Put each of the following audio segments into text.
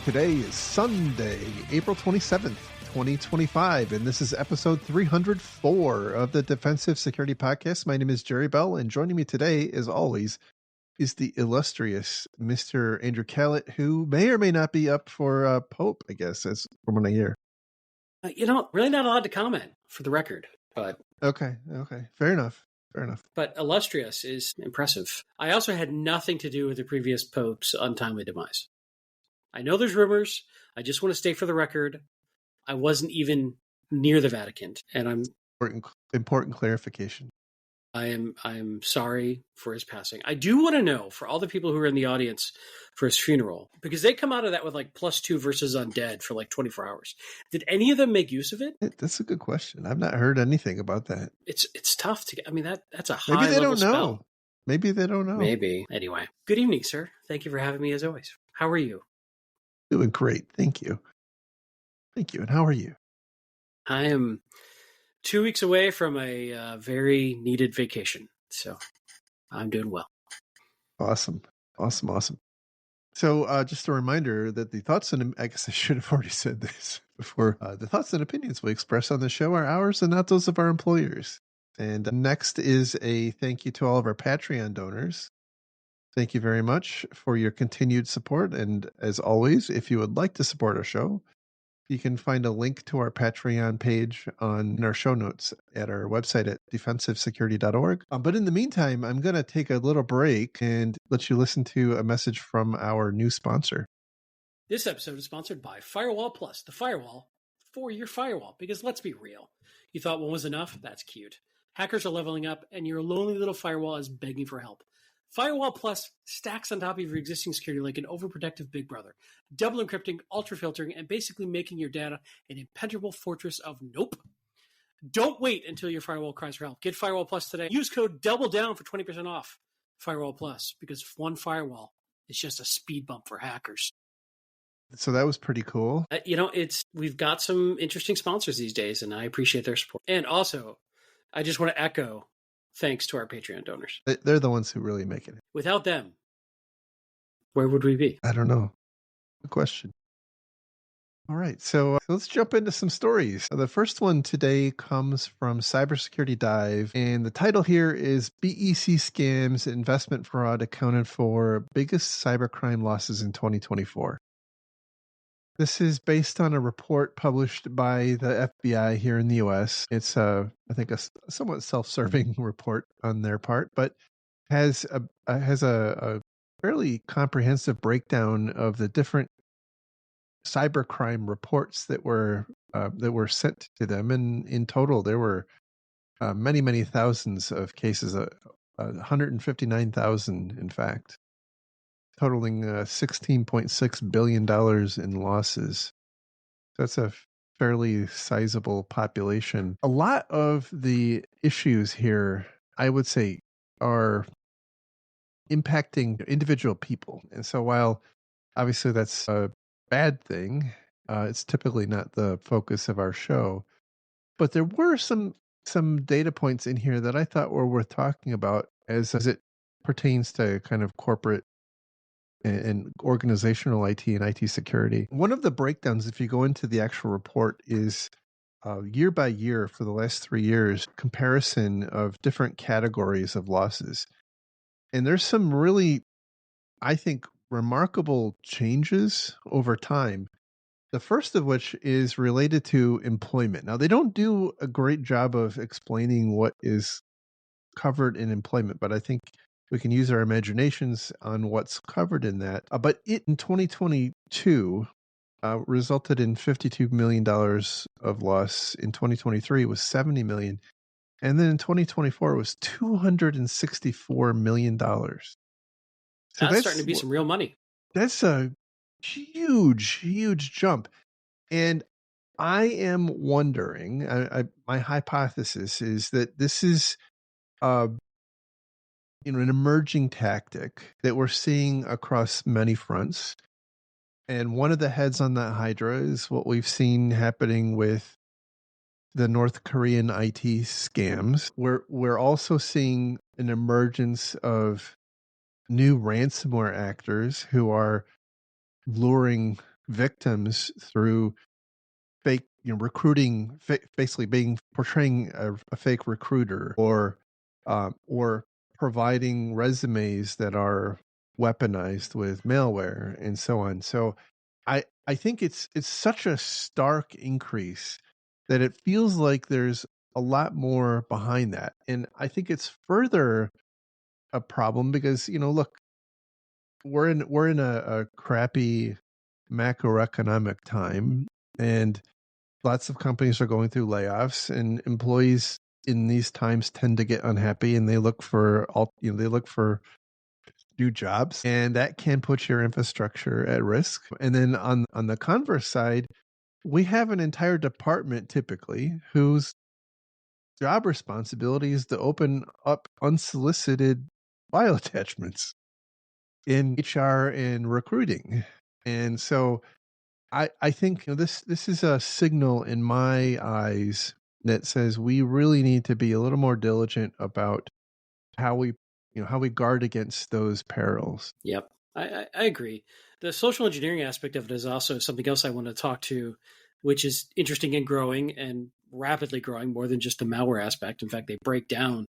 Today is Sunday, April 27th, 2025, and this is episode 304 of the Defensive Security Podcast. My name is Jerry Bell, and joining me today, as always, is the illustrious Mr. Andrew Kalat, who may or may not be up for Pope, I guess, as from what I hear. Really not allowed to comment, for the record. But Okay, fair enough. But illustrious is impressive. I also had nothing to do with the previous Pope's untimely demise. I know there's rumors. I just want to state for the record, I wasn't even near the Vatican, and I'm important clarification. I'm sorry for his passing. I do want to know, for all the people who are in the audience for his funeral, because they come out of that with like +2 versus undead for like 24 hours. Did any of them make use of it? That's a good question. I've not heard anything about that. It's tough to get. I mean, that's a high Maybe they level don't know. spell. Maybe they don't know. Maybe. Anyway, good evening, sir. Thank you for having me as always. How are you? Doing great. Thank you. And how are you? I am 2 weeks away from a very needed vacation, so I'm doing well. Awesome. So just a reminder that the thoughts and I guess I should have already said this before. The thoughts and opinions we express on the show are ours and not those of our employers. And next is a thank you to all of our Patreon donors. Thank you very much for your continued support. And as always, if you would like to support our show, you can find a link to our Patreon page in our show notes at our website at defensivesecurity.org. But in the meantime, I'm going to take a little break and let you listen to a message from our new sponsor. This episode is sponsored by Firewall Plus, the firewall for your firewall. Because let's be real. You thought one was enough? That's cute. Hackers are leveling up and your lonely little firewall is begging for help. Firewall Plus stacks on top of your existing security like an overprotective big brother, double encrypting, ultra filtering, and basically making your data an impenetrable fortress of nope. Don't wait until your firewall cries for help. Get Firewall Plus today. Use code DOUBLEDOWN for 20% off Firewall Plus, because one firewall is just a speed bump for hackers. So that was pretty cool. We've got some interesting sponsors these days, and I appreciate their support. And also, I just want to echo thanks to our Patreon donors. They're the ones who really make it. Without them, where would we be? I don't know. Good question. All right, so let's jump into some stories. The first one today comes from Cybersecurity Dive, and the title here is BEC Scams Investment Fraud Accounted for Biggest Cybercrime Losses in 2024. This is based on a report published by the FBI here in the U.S. It's, I think, a somewhat self-serving report on their part, but has a fairly comprehensive breakdown of the different cybercrime reports that were sent to them. And in total, there were many thousands of cases, 159,000, in fact, totaling $16.6 billion in losses. That's a fairly sizable population. A lot of the issues here, I would say, are impacting individual people. And so while obviously that's a bad thing, it's typically not the focus of our show. But there were some data points in here that I thought were worth talking about as it pertains to kind of corporate and organizational IT and IT security. One of the breakdowns, if you go into the actual report, is year by year for the last 3 years, comparison of different categories of losses. And there's some really, I think, remarkable changes over time. The first of which is related to employment. Now, they don't do a great job of explaining what is covered in employment, but I think we can use our imaginations on what's covered in that. But it in 2022 resulted in $52 million of loss. In 2023, it was $70 million. And then in 2024, it was $264 million. So that's starting to be some real money. That's a huge jump. And I am wondering, my hypothesis is that this is uh, an emerging tactic that we're seeing across many fronts. And one of the heads on that hydra is what we've seen happening with the North Korean IT scams. We're also seeing an emergence of new ransomware actors who are luring victims through fake, recruiting, basically being portraying a fake recruiter, or providing resumes that are weaponized with malware and so on. So I think it's such a stark increase that it feels like there's a lot more behind that. And I think it's further a problem because, look, we're in a crappy macroeconomic time, and lots of companies are going through layoffs, and employees in these times tend to get unhappy, and they look for new jobs, and that can put your infrastructure at risk. And then on the converse side, we have an entire department typically whose job responsibility is to open up unsolicited file attachments in HR and recruiting. And so I think, this is a signal in my eyes that says we really need to be a little more diligent about how we how we guard against those perils. Yep, I agree. The social engineering aspect of it is also something else I want to talk to, which is interesting and growing and rapidly growing more than just the malware aspect. In fact, they break down,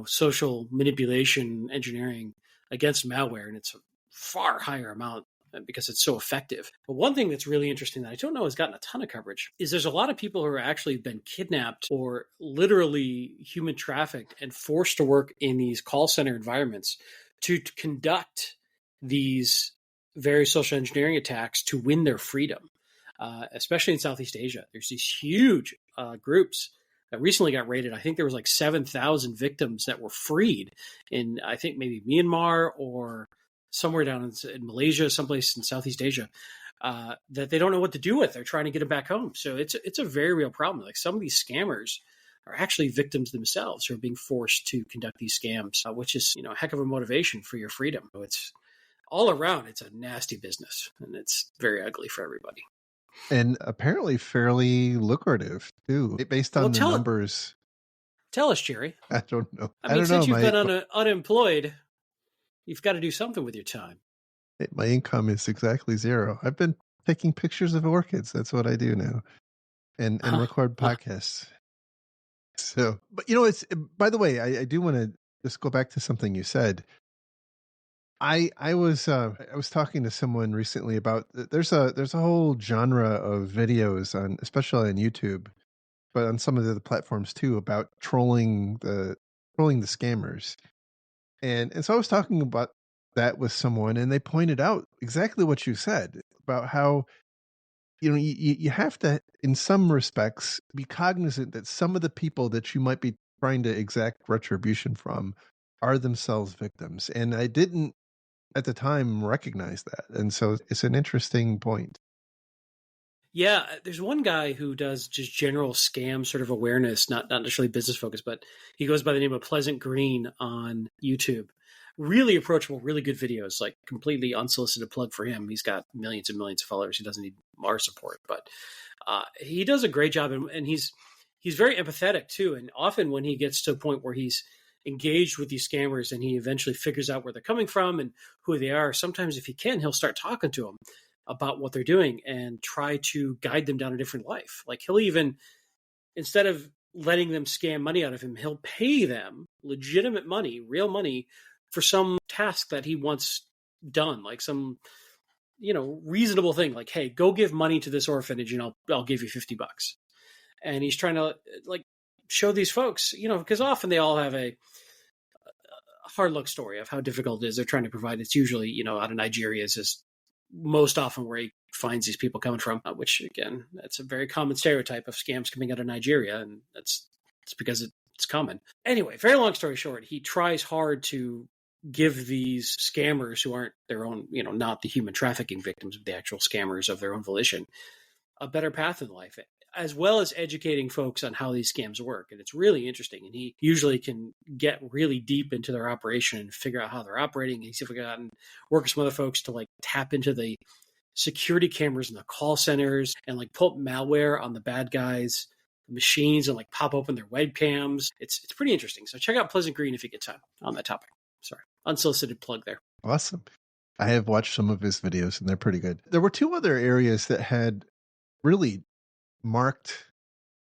social manipulation engineering against malware, and it's a far higher amount because it's so effective. But one thing that's really interesting that I don't know has gotten a ton of coverage is there's a lot of people who are actually been kidnapped or literally human trafficked and forced to work in these call center environments to conduct these various social engineering attacks to win their freedom, especially in Southeast Asia. There's these huge groups that recently got raided. I think there was like 7,000 victims that were freed in, I think, maybe Myanmar or somewhere down in Malaysia, someplace in Southeast Asia, that they don't know what to do with. They're trying to get them back home. So it's a very real problem. Like, some of these scammers are actually victims themselves who are being forced to conduct these scams, which is, a heck of a motivation for your freedom. So it's all around, it's a nasty business, and it's very ugly for everybody. And apparently fairly lucrative too, based Well, on the numbers. tell us, Jerry. I don't know. I I mean, don't know. since you've been unemployed, you've got to do something with your time. My income is exactly zero. I've been taking pictures of orchids. That's what I do now, and record podcasts. So, but it's, by the way, I do want to just go back to something you said. I was talking to someone recently about, there's a whole genre of videos on, especially on YouTube, but on some of the other platforms too, about trolling the scammers. And so I was talking about that with someone, and they pointed out exactly what you said about how, you have to, in some respects, be cognizant that some of the people that you might be trying to exact retribution from are themselves victims. And I didn't at the time recognize that. And so it's an interesting point. Yeah, there's one guy who does just general scam sort of awareness, not necessarily business focused, but he goes by the name of Pleasant Green on YouTube. Really approachable, really good videos, like completely unsolicited plug for him. He's got millions and millions of followers. He doesn't need our support, but he does a great job, and he's very empathetic too. And often when he gets to a point where he's engaged with these scammers and he eventually figures out where they're coming from and who they are, sometimes if he can, he'll start talking to them about what they're doing and try to guide them down a different life. Like, he'll even, instead of letting them scam money out of him, he'll pay them legitimate money, real money, for some task that he wants done, like some, reasonable thing. Like, hey, go give money to this orphanage and I'll give you $50. And he's trying to, like, show these folks, because often they all have a hard luck story of how difficult it is they're trying to provide. It's usually, out of Nigeria is most often where he finds these people coming from, which, again, that's a very common stereotype of scams coming out of Nigeria, and it's because it's common. Anyway, very long story short, he tries hard to give these scammers who aren't their own, not the human trafficking victims, but the actual scammers of their own volition, a better path in life, as well as educating folks on how these scams work. And it's really interesting. And he usually can get really deep into their operation and figure out how they're operating. He's gotten work with some other folks to like tap into the security cameras in the call centers and like pull up malware on the bad guys' machines and like pop open their webcams. It's pretty interesting. So check out Pleasant Green if you get time on that topic. Sorry, unsolicited plug there. Awesome. I have watched some of his videos and they're pretty good. There were two other areas that had really marked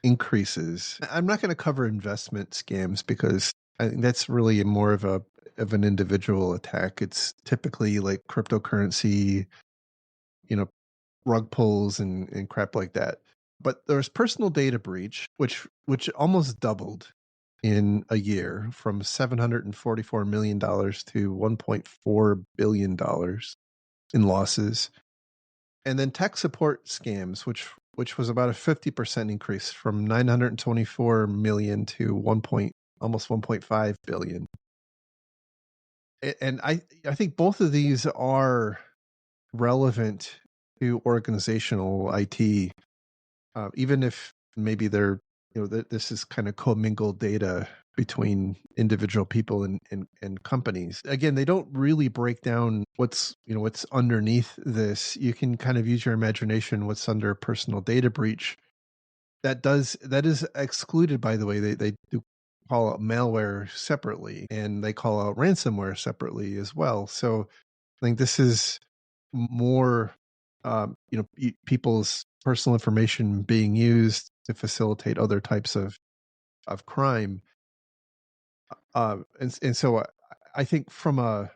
increases. I'm not going to cover investment scams because I think that's really more of an individual attack. It's typically like cryptocurrency, rug pulls and crap like that. But there's personal data breach, which almost doubled in a year from $744 million to $1.4 billion in losses. And then tech support scams, which was about a 50% increase from 924 million to almost 1.5 billion. And I think both of these are relevant to organizational IT, even if maybe they're this is kind of commingled data between individual people and companies. Again, they don't really break down what's underneath this. You can kind of use your imagination what's under personal data breach. That is excluded, by the way. They do call out malware separately, and they call out ransomware separately as well. So I think this is more people's personal information being used to facilitate other types of crime. And so I think from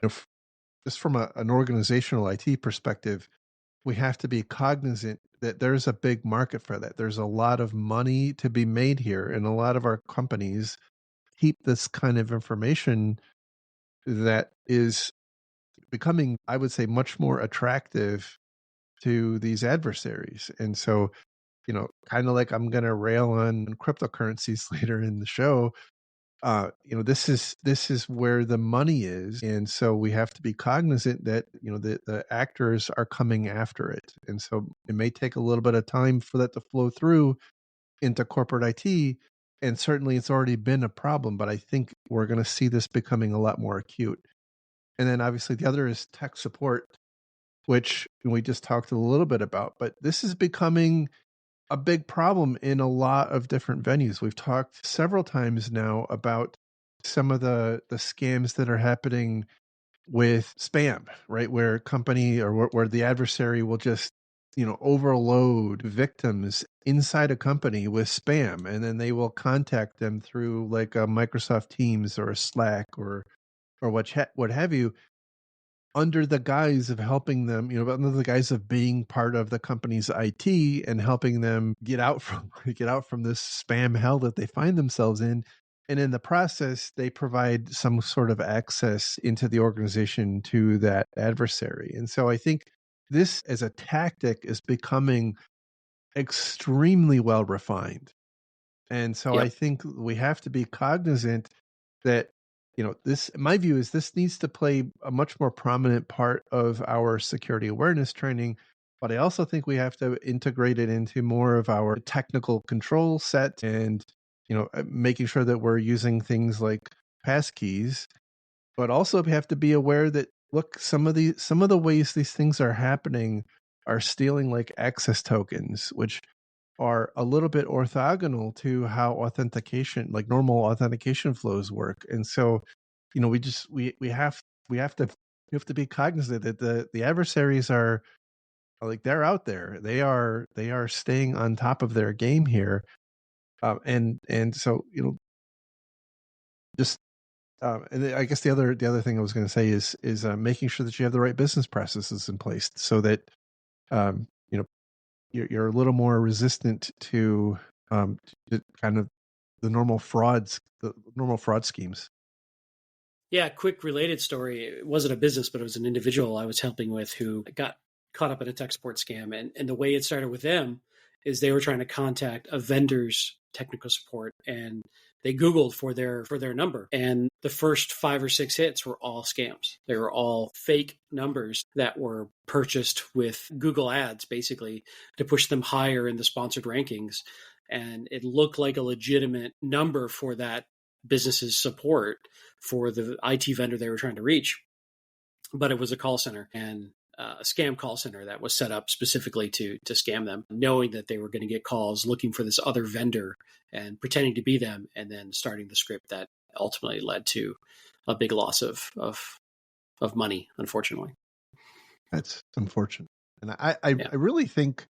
just from an organizational IT perspective, we have to be cognizant that there's a big market for that. There's a lot of money to be made here, and a lot of our companies keep this kind of information that is becoming, I would say, much more attractive to these adversaries. And so, kind of like I'm going to rail on cryptocurrencies later in the show, this is where the money is. And so we have to be cognizant that, the actors are coming after it. And so it may take a little bit of time for that to flow through into corporate IT. And certainly it's already been a problem, but I think we're going to see this becoming a lot more acute. And then obviously the other is tech support, which we just talked a little bit about, but this is becoming a big problem in a lot of different venues. We've talked several times now about some of the scams that are happening with spam, right? Where company or where the adversary will just, overload victims inside a company with spam, and then they will contact them through like a Microsoft Teams or a Slack or what have you, under the guise of helping them, under the guise of being part of the company's IT and helping them get out from this spam hell that they find themselves in. And in the process, they provide some sort of access into the organization to that adversary. And so I think this as a tactic is becoming extremely well refined. And so I Yep. think we have to be cognizant that, this, my view is this needs to play a much more prominent part of our security awareness training. But I also think we have to integrate it into more of our technical control set and, making sure that we're using things like passkeys. But also we have to be aware that, look, some of the ways these things are happening are stealing like access tokens, which are a little bit orthogonal to how authentication, like normal authentication flows work. And so, we have to be cognizant that the adversaries are like, they're out there. They are staying on top of their game here. And so, just and I guess the other thing I was going to say is making sure that you have the right business processes in place so that um, you know you're a little more resistant to kind of the normal fraud schemes. Yeah, quick related story. It wasn't a business, but it was an individual I was helping with who got caught up in a tech support scam. And the way it started with them is they were trying to contact a vendor's technical support. And They Googled for their number, and the first 5 or 6 hits were all scams. They were all fake numbers that were purchased with Google ads, basically, to push them higher in the sponsored rankings. And it looked like a legitimate number for that business's support for the IT vendor they were trying to reach, but it was a call center, and a scam call center that was set up specifically to scam them, knowing that they were going to get calls looking for this other vendor and pretending to be them, and then starting the script that ultimately led to a big loss of money, unfortunately. That's unfortunate. And I Yeah. really think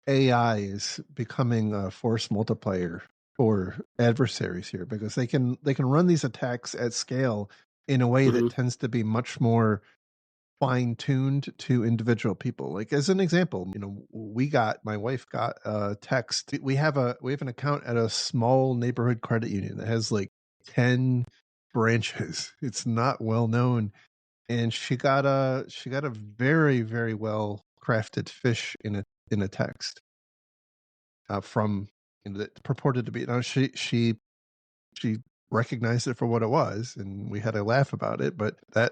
AI is becoming a force multiplier for adversaries here, because they can run these attacks at scale in a way that Mm-hmm. tends to be much more fine-tuned to individual people. Like, as an example, my wife got a text. We have an account at a small neighborhood credit union that has like 10 branches. It's not well known. And she got a very, very well crafted fish in a text from that purported to be. Now she recognized it for what it was, and we had a laugh about it. But that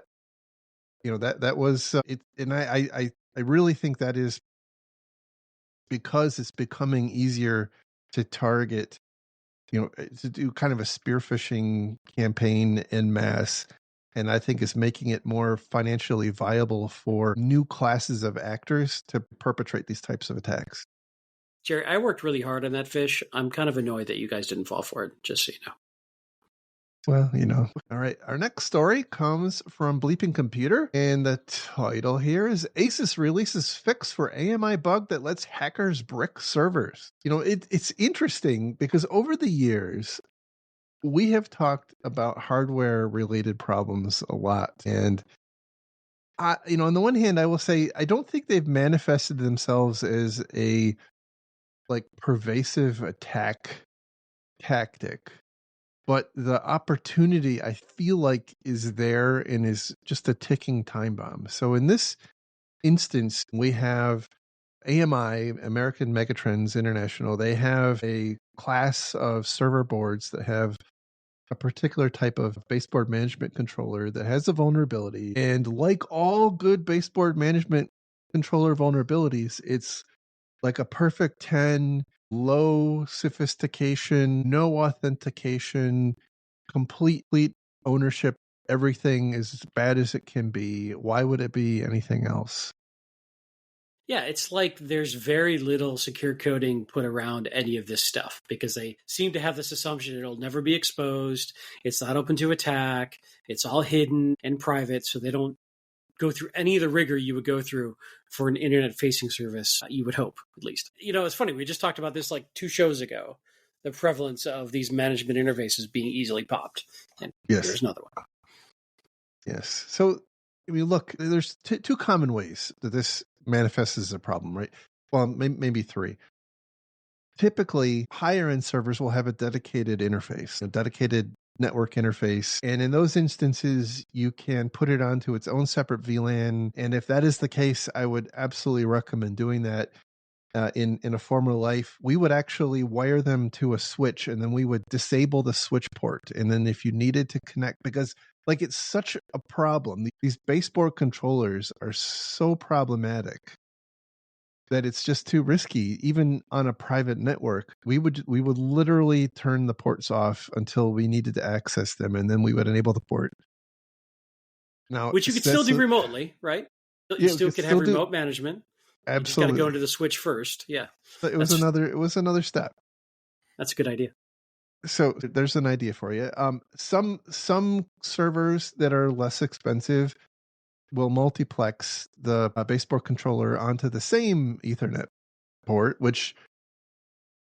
was it, and I really think that is because it's becoming easier to target, to do kind of a spear phishing campaign en masse. And I think it's making it more financially viable for new classes of actors to perpetrate these types of attacks. Jerry, I worked really hard on that fish. I'm kind of annoyed that you guys didn't fall for it, just so you know. Well, All right. Our next story comes from Bleeping Computer, and the title here is Asus releases fix for AMI bug that lets hackers brick servers. It's interesting because over the years, we have talked about hardware related problems a lot. And on the one hand, I will say I don't think they've manifested themselves as a like pervasive attack tactic, but the opportunity I feel like is there and is just a ticking time bomb. So in this instance, we have AMI, American Megatrends International. They have a class of server boards that have a particular type of baseboard management controller that has a vulnerability. And like all good baseboard management controller vulnerabilities, it's like a perfect 10, low sophistication, no authentication, complete ownership. Everything is as bad as it can be. Why would it be anything else? Yeah, it's like there's very little secure coding put around any of this stuff because they seem to have this assumption it'll never be exposed. It's not open to attack. It's all hidden and private, so they don't go through any of the rigor you would go through for an internet facing service, you would hope, at least. It's funny. We just talked about this like 2 shows ago, the prevalence of these management interfaces being easily popped. And Yes. here's another one. Yes. So, look, there's two common ways that this manifests as a problem, right? Well, maybe three. Typically, higher end servers will have a dedicated interface, a dedicated network interface. And in those instances, you can put it onto its own separate VLAN. And if that is the case, I would absolutely recommend doing that. In a former life, we would actually wire them to a switch, and then we would disable the switch port. And then if you needed to connect, because like it's such a problem, these baseboard controllers are so problematic that it's just too risky. Even on a private network, we would literally turn the ports off until we needed to access them, and then we would enable the port. Now, Which you could still do remotely, right? You still we could have still do. remote management. You just got to Absolutely. go into the switch first. Yeah. It was another step. That's a good idea. So there's an idea for you. Some servers that are less expensive will multiplex the baseboard controller onto the same Ethernet port, which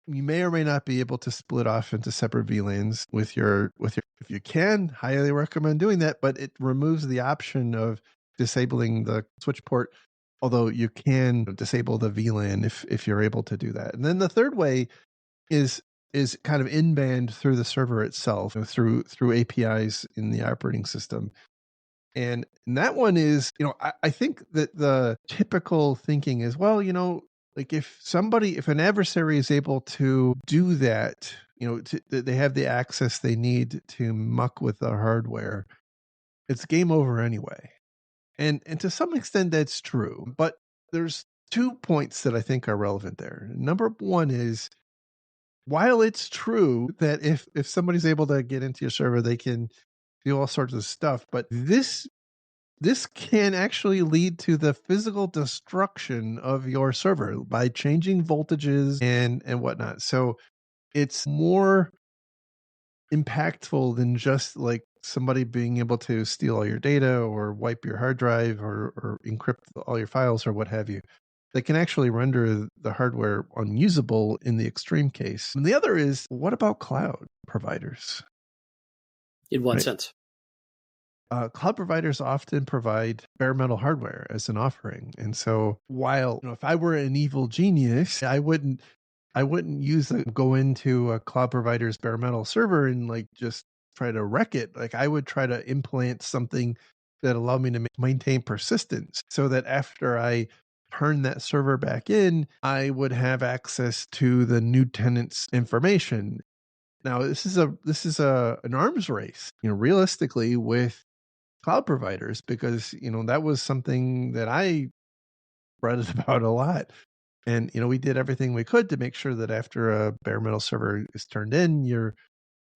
you may or may not be able to split off into separate VLANs with your. If you can, highly recommend doing that. But it removes the option of disabling the switch port. Although you can disable the VLAN if you're able to do that. And then the third way is kind of in-band through the server itself, through APIs in the operating system. And that one is, I think that the typical thinking is, well, like if an adversary is able to do that they have the access they need to muck with the hardware, it's game over anyway. And to some extent that's true, but there's 2 points that I think are relevant there. Number 1 is, while it's true that if somebody's able to get into your server, they can do all sorts of stuff, but this can actually lead to the physical destruction of your server by changing voltages and whatnot. So it's more impactful than just like somebody being able to steal all your data or wipe your hard drive or encrypt all your files or what have you. They can actually render the hardware unusable in the extreme case. And the other is, what about cloud providers? In what Right? sense? Cloud providers often provide bare metal hardware as an offering, and so while if I were an evil genius, I wouldn't go into a cloud provider's bare metal server and like just try to wreck it. Like I would try to implant something that allowed me to maintain persistence, so that after I turn that server back in, I would have access to the new tenant's information. Now, this is a an arms race, realistically with cloud providers, because that was something that I read about a lot. And we did everything we could to make sure that after a bare metal server is turned in, you're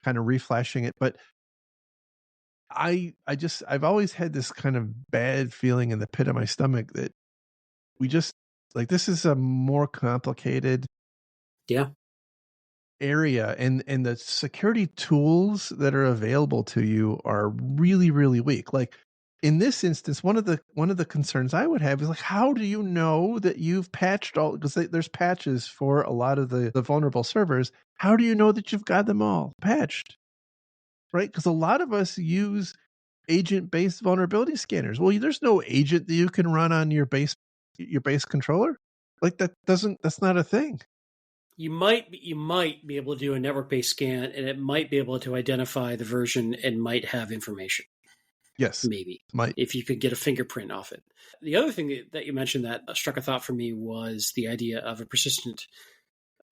kind of reflashing it. But I've always had this kind of bad feeling in the pit of my stomach that we just like this is a more complicated Yeah. area, and the security tools that are available to you are really, really weak. Like in this instance, one of the concerns I would have is like, how do you know that you've patched all, because there's patches for a lot of the vulnerable servers. How do you know that you've got them all patched? Right? Because a lot of us use agent based vulnerability scanners. Well, there's no agent that you can run on your base controller. Like that's not a thing. You might be able to do a network based scan, and it might be able to identify the version and might have information. Yes. Maybe My if you could get a fingerprint off it. The other thing that you mentioned that struck a thought for me was the idea of a persistent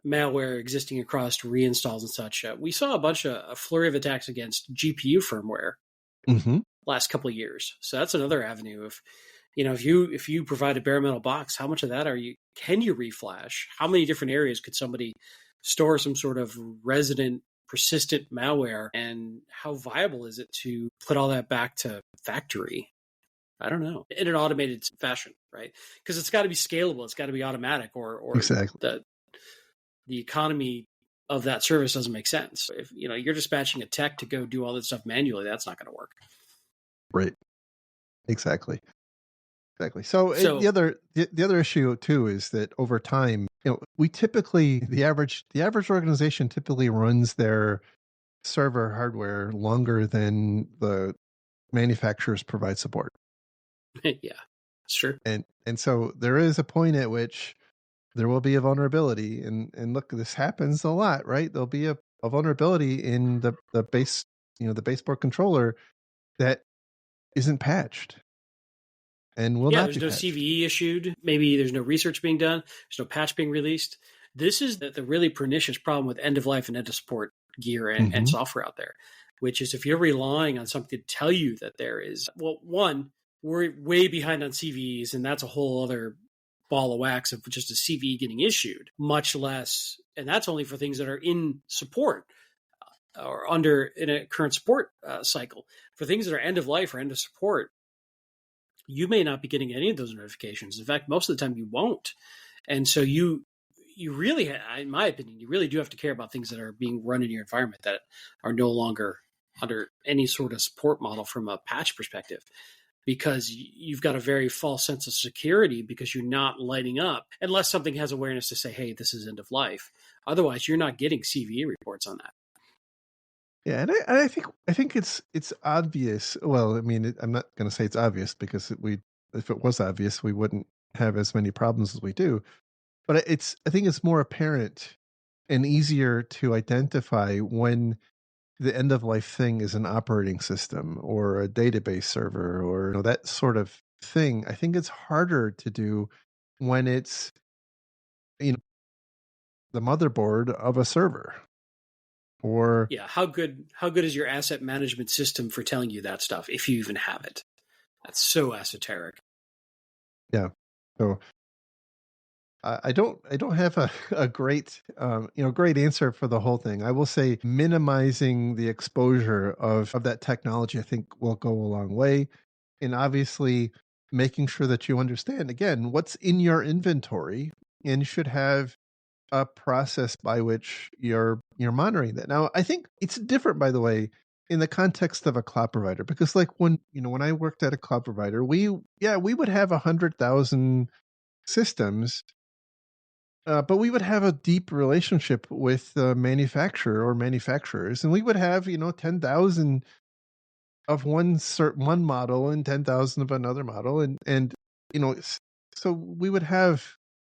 malware existing across reinstalls and such. We saw a flurry of attacks against GPU firmware Mhm. last couple of years. So that's another avenue of, if you provide a bare metal box, how much of that can you reflash? How many different areas could somebody store some sort of resident persistent malware, and how viable is it to put all that back to factory? I don't know, in an automated fashion, right? Because it's got to be scalable, it's got to be automatic, or Exactly. the economy of that service doesn't make sense. If you're dispatching a tech to go do all this stuff manually, that's not going to work. Right. Exactly. Exactly. So So the other issue too is that over time, we typically the average organization typically runs their server hardware longer than the manufacturers provide support. yeah, it's true. And so there is a point at which there will be a vulnerability, and look, this happens a lot, right? There'll be a vulnerability in the base, the baseboard controller that isn't patched and will Yeah, not there's be no patched. CVE issued. Maybe there's no research being done. There's no patch being released. This is the really pernicious problem with end of life and end of support gear and Mhm. software out there, which is if you're relying on something to tell you that there is, well, one, we're way behind on CVEs, and that's a whole other ball of wax of just a CVE getting issued, much less, and that's only for things that are in support or under in a current support cycle. For things that are end of life or end of support, you may not be getting any of those notifications. In fact, most of the time you won't. And so you really, in my opinion, you really do have to care about things that are being run in your environment that are no longer under any sort of support model from a patch perspective, because you've got a very false sense of security because you're not lighting up unless something has awareness to say, hey, this is end of life. Otherwise, you're not getting CVE reports on that. Yeah, and I think it's obvious. Well, I mean, I'm not going to say it's obvious because if it was obvious, we wouldn't have as many problems as we do. But I think it's more apparent and easier to identify when the end of life thing is an operating system or a database server or that sort of thing. I think it's harder to do when it's you know the motherboard of a server. or Yeah, how good is your asset management system for telling you that stuff if you even have it? That's so esoteric. yeah. So I don't have a great great answer for the whole thing. I will say minimizing the exposure of that technology I think will go a long way. And obviously making sure that you understand again what's in your inventory and you should have a process by which you're monitoring that. Now, I think it's different, by the way, in the context of a cloud provider, because like when I worked at a cloud provider, we would have 100,000 systems, but we would have a deep relationship with the manufacturer or manufacturers, and we would have 10,000 of one model and 10,000 of another model, and so we would have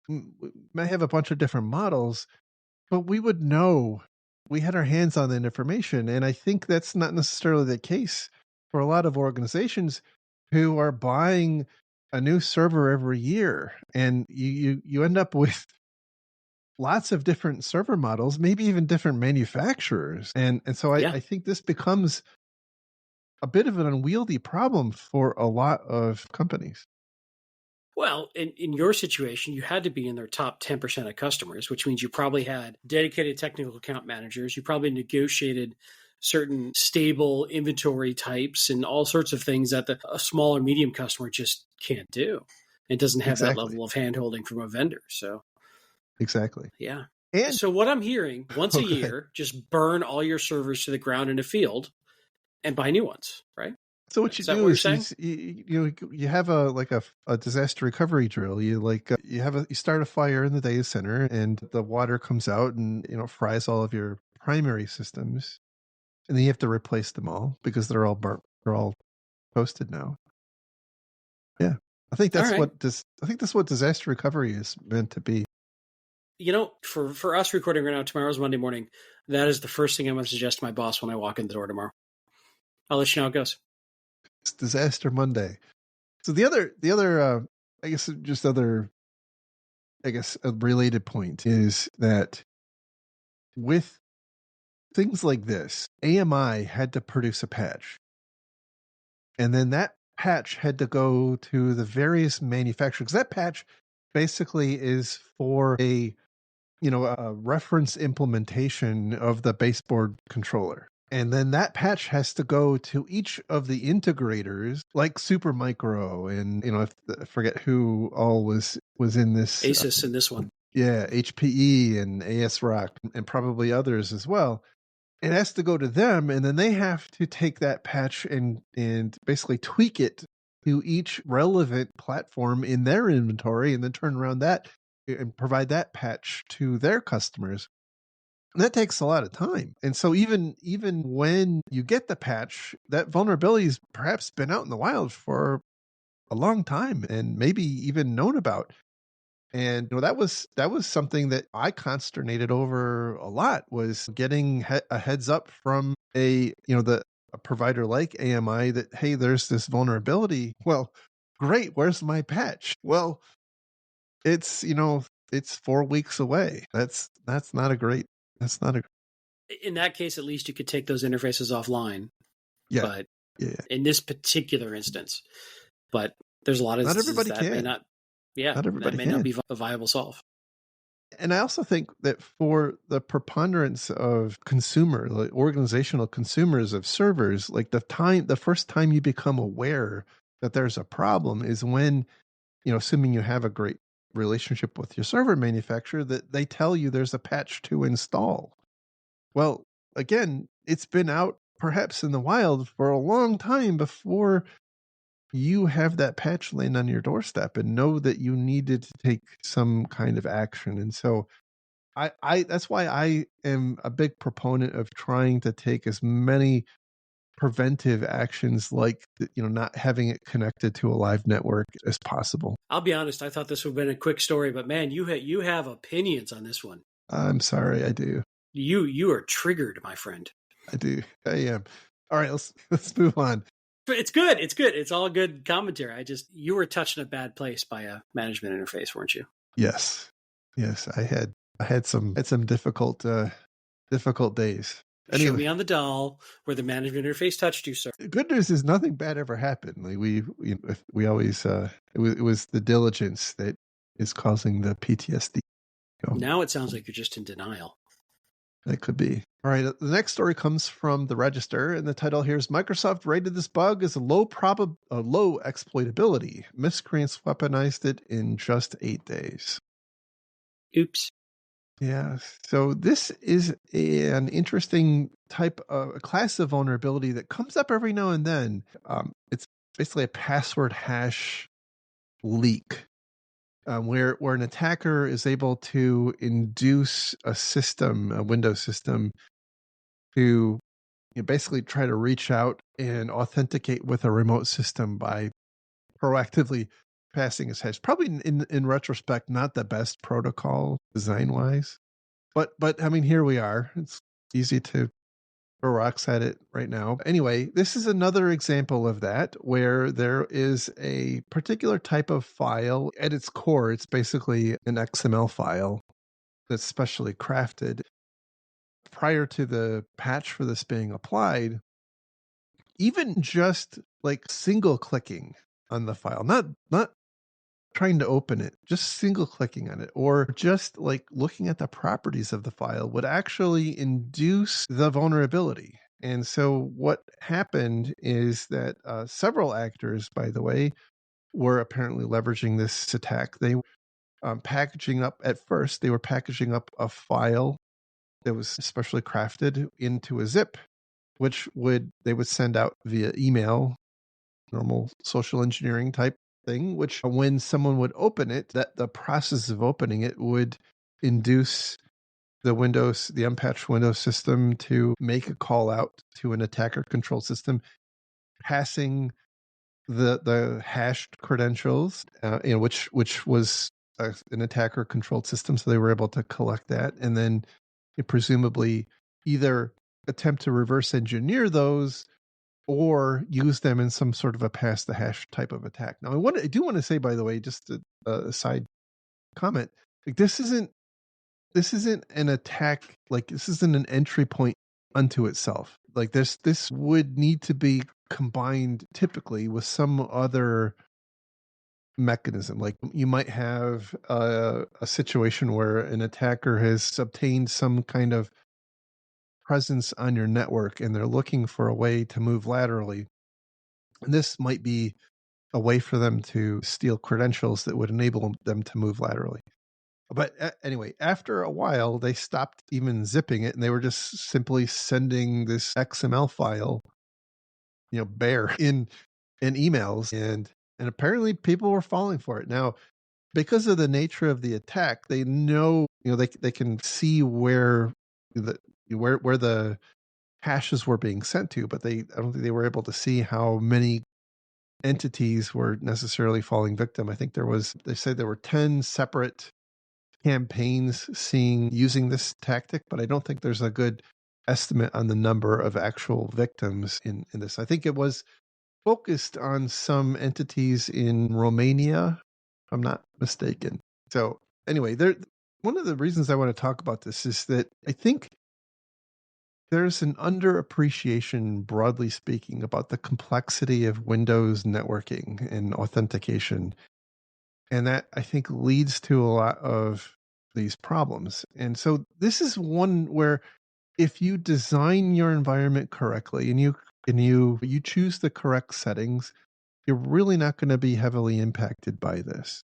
might have a bunch of different models, but we would know we had our hands on that information. And I think that's not necessarily the case for a lot of organizations who are buying a new server every year. And you end up with lots of different server models, maybe even different manufacturers. And so Yeah. I think this becomes a bit of an unwieldy problem for a lot of companies. Well, in your situation, you had to be in their top 10% of customers, which means you probably had dedicated technical account managers. You probably negotiated certain stable inventory types and all sorts of things that a small or medium customer just can't do. It doesn't have that Exactly. level of handholding from a vendor. So, Exactly. yeah. And So, what I'm hearing once oh, a go ahead. year, just burn all your servers to the ground in a field and buy new ones, right? So what you Is that do what you're is saying? you have a disaster recovery drill. You start a fire in the data center and the water comes out and fries all of your primary systems, and then you have to replace them all because they're all burnt. They're all toasted now. Yeah, All right. I think that's what disaster recovery is meant to be. For us recording right now, tomorrow's Monday morning. That is the first thing I'm going to suggest to my boss when I walk in the door tomorrow. I'll let you know how it goes. It's Disaster Monday. So the other I guess just other I guess a related point is that with things like this, AMI had to produce a patch. And then that patch had to go to the various manufacturers. That patch basically is for a reference implementation of the baseboard controller. And then that patch has to go to each of the integrators like Supermicro and I forget who all was in this ASUS in this one. yeah, HPE and ASRock and probably others as well. It has to go to them, and then they have to take that patch and basically tweak it to each relevant platform in their inventory, and then turn around that and provide that patch to their customers. And that takes a lot of time. And so even when you get the patch, that vulnerability has perhaps been out in the wild for a long time and maybe even known about. And that was something that I consternated over a lot, was getting a heads up from a provider like AMI that, hey, there's this vulnerability. Well, great, where's my patch? Well, it's 4 weeks away. That's not a great. That's not a In that case, at least you could take those interfaces offline. yeah But yeah. in this particular instance, but there's a lot of Not instances everybody that may can. not, yeah, Not that everybody may not can. be a viable solve. And I also think that for the preponderance of consumer, like organizational consumers of servers, like the first time you become aware that there's a problem is when, assuming you have a great relationship with your server manufacturer, that they tell you there's a patch to install. Well, again, it's been out perhaps in the wild for a long time before you have that patch land on your doorstep and know that you needed to take some kind of action. And so I that's why I am a big proponent of trying to take as many preventive actions like not having it connected to a live network as possible. I'll be honest, I thought this would have been a quick story, but man, you have opinions on this one. I'm sorry, I do. You are triggered, my friend. I do. I am. All right, let's move on. But it's good. It's good. It's all good commentary. You were touched in a bad place by a management interface, weren't you? Yes. Yes, I had some difficult difficult days. Show Anyway, me on the doll where the management interface touched you, sir. the good news is nothing bad ever happened. Like we always it was the diligence that is causing the PTSD. Now it sounds like you're just in denial. That could be. All right. The next story comes from the Register, and the title here is Microsoft rated this bug as a low exploitability. Miscreants weaponized it in just 8 days. Oops. Yeah. So this is an interesting type of a class of vulnerability that comes up every now and then. It's basically a password hash leak. Where an attacker is able to induce a system, a Windows system, to basically try to reach out and authenticate with a remote system by proactively passing its hash. Probably in retrospect, not the best protocol design wise, but I mean, here we are. It's easy to throw rocks at it right now. Anyway, this is another example of that where there is a particular type of file at its core. It's basically an XML file that's specially crafted. Prior to the patch for this being applied, even just like single clicking on the file, not trying to open it, just single clicking on it, or just like looking at the properties of the file would actually induce the vulnerability. And so what happened is that several actors, by the way, were apparently leveraging this attack. They packaging up at first, they were packaging up a file that was specially crafted into a zip, which they would send out via email, normal social engineering type thing, which when someone would open it, that the process of opening it would induce the unpatched Windows system to make a call out to an attacker control system, passing the hashed credentials, which was an attacker controlled system, so they were able to collect that, and then presumably either attempt to reverse engineer those or use them in some sort of a pass the hash type of attack. Now, I do want to say, by the way, just a side comment, like this isn't an attack, like this isn't an entry point unto itself. Like this would need to be combined typically with some other mechanism. Like you might have a situation where an attacker has obtained some kind of presence on your network and they're looking for a way to move laterally. And this might be a way for them to steal credentials that would enable them to move laterally. But anyway, after a while, they stopped even zipping it and they were just simply sending this XML file, bare in emails. And apparently people were falling for it. Now, because of the nature of the attack, they know, they can see where the hashes were being sent to, but I don't think they were able to see how many entities were necessarily falling victim. I think they said there were 10 separate campaigns using this tactic, but I don't think there's a good estimate on the number of actual victims in this. I think it was focused on some entities in Romania, if I'm not mistaken. So anyway, one of the reasons I want to talk about this is that I think there's an underappreciation, broadly speaking, about the complexity of Windows networking and authentication. And that I think leads to a lot of these problems. And so this is one where if you design your environment correctly and you choose the correct settings, you're really not going to be heavily impacted by this.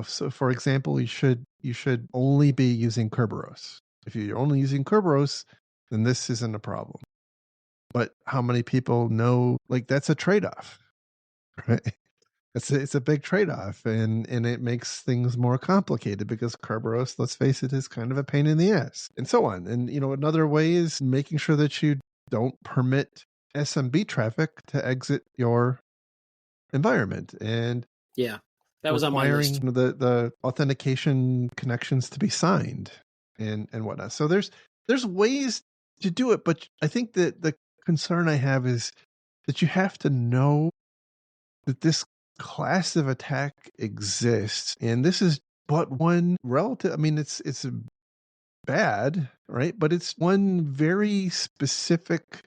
So for example, you should only be using Kerberos. If you're only using Kerberos, then this isn't a problem. But how many people know, like, that's a trade-off, right? It's a big trade-off, and it makes things more complicated because Kerberos, let's face it, is kind of a pain in the ass, and so on. And another way is making sure that you don't permit SMB traffic to exit your environment, and Yeah, that was on my requiring list. the authentication connections to be signed and whatnot. So there's ways to do it, but I think that the concern I have is that you have to know that this class of attack exists, and this is but one relative. I mean, it's bad, right? But it's one very specific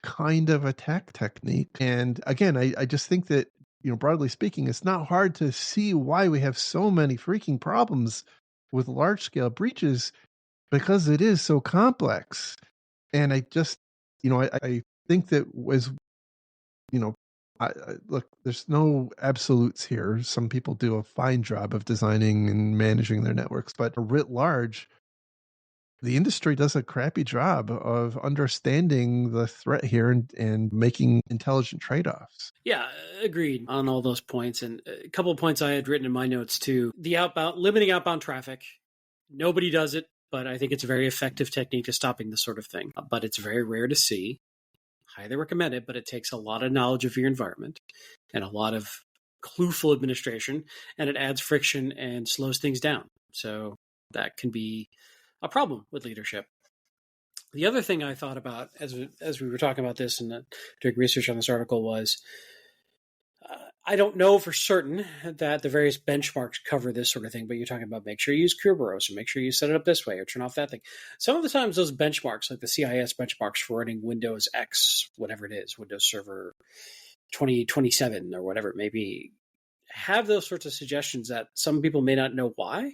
kind of attack technique. And again, I just think that, broadly speaking, it's not hard to see why we have so many freaking problems with large scale breaches because it is so complex. And I just, I think that was, you know, look, there's no absolutes here. Some people do a fine job of designing and managing their networks, but writ large, the industry does a crappy job of understanding the threat here and making intelligent trade-offs. Yeah, agreed on all those points. And a couple of points I had written in my notes too. The limiting outbound traffic. Nobody does it, but I think it's a very effective technique to stopping this sort of thing. But it's very rare to see. Highly recommend it, but it takes a lot of knowledge of your environment and a lot of clueful administration, and it adds friction and slows things down. So that can be a problem with leadership. The other thing I thought about as we were talking about this and doing research on this article was I don't know for certain that the various benchmarks cover this sort of thing, but you're talking about make sure you use Kerberos or make sure you set it up this way or turn off that thing. Some of the times those benchmarks, like the CIS benchmarks for running Windows X, whatever it is, Windows Server 2027 or whatever it may be, have those sorts of suggestions that some people may not know why.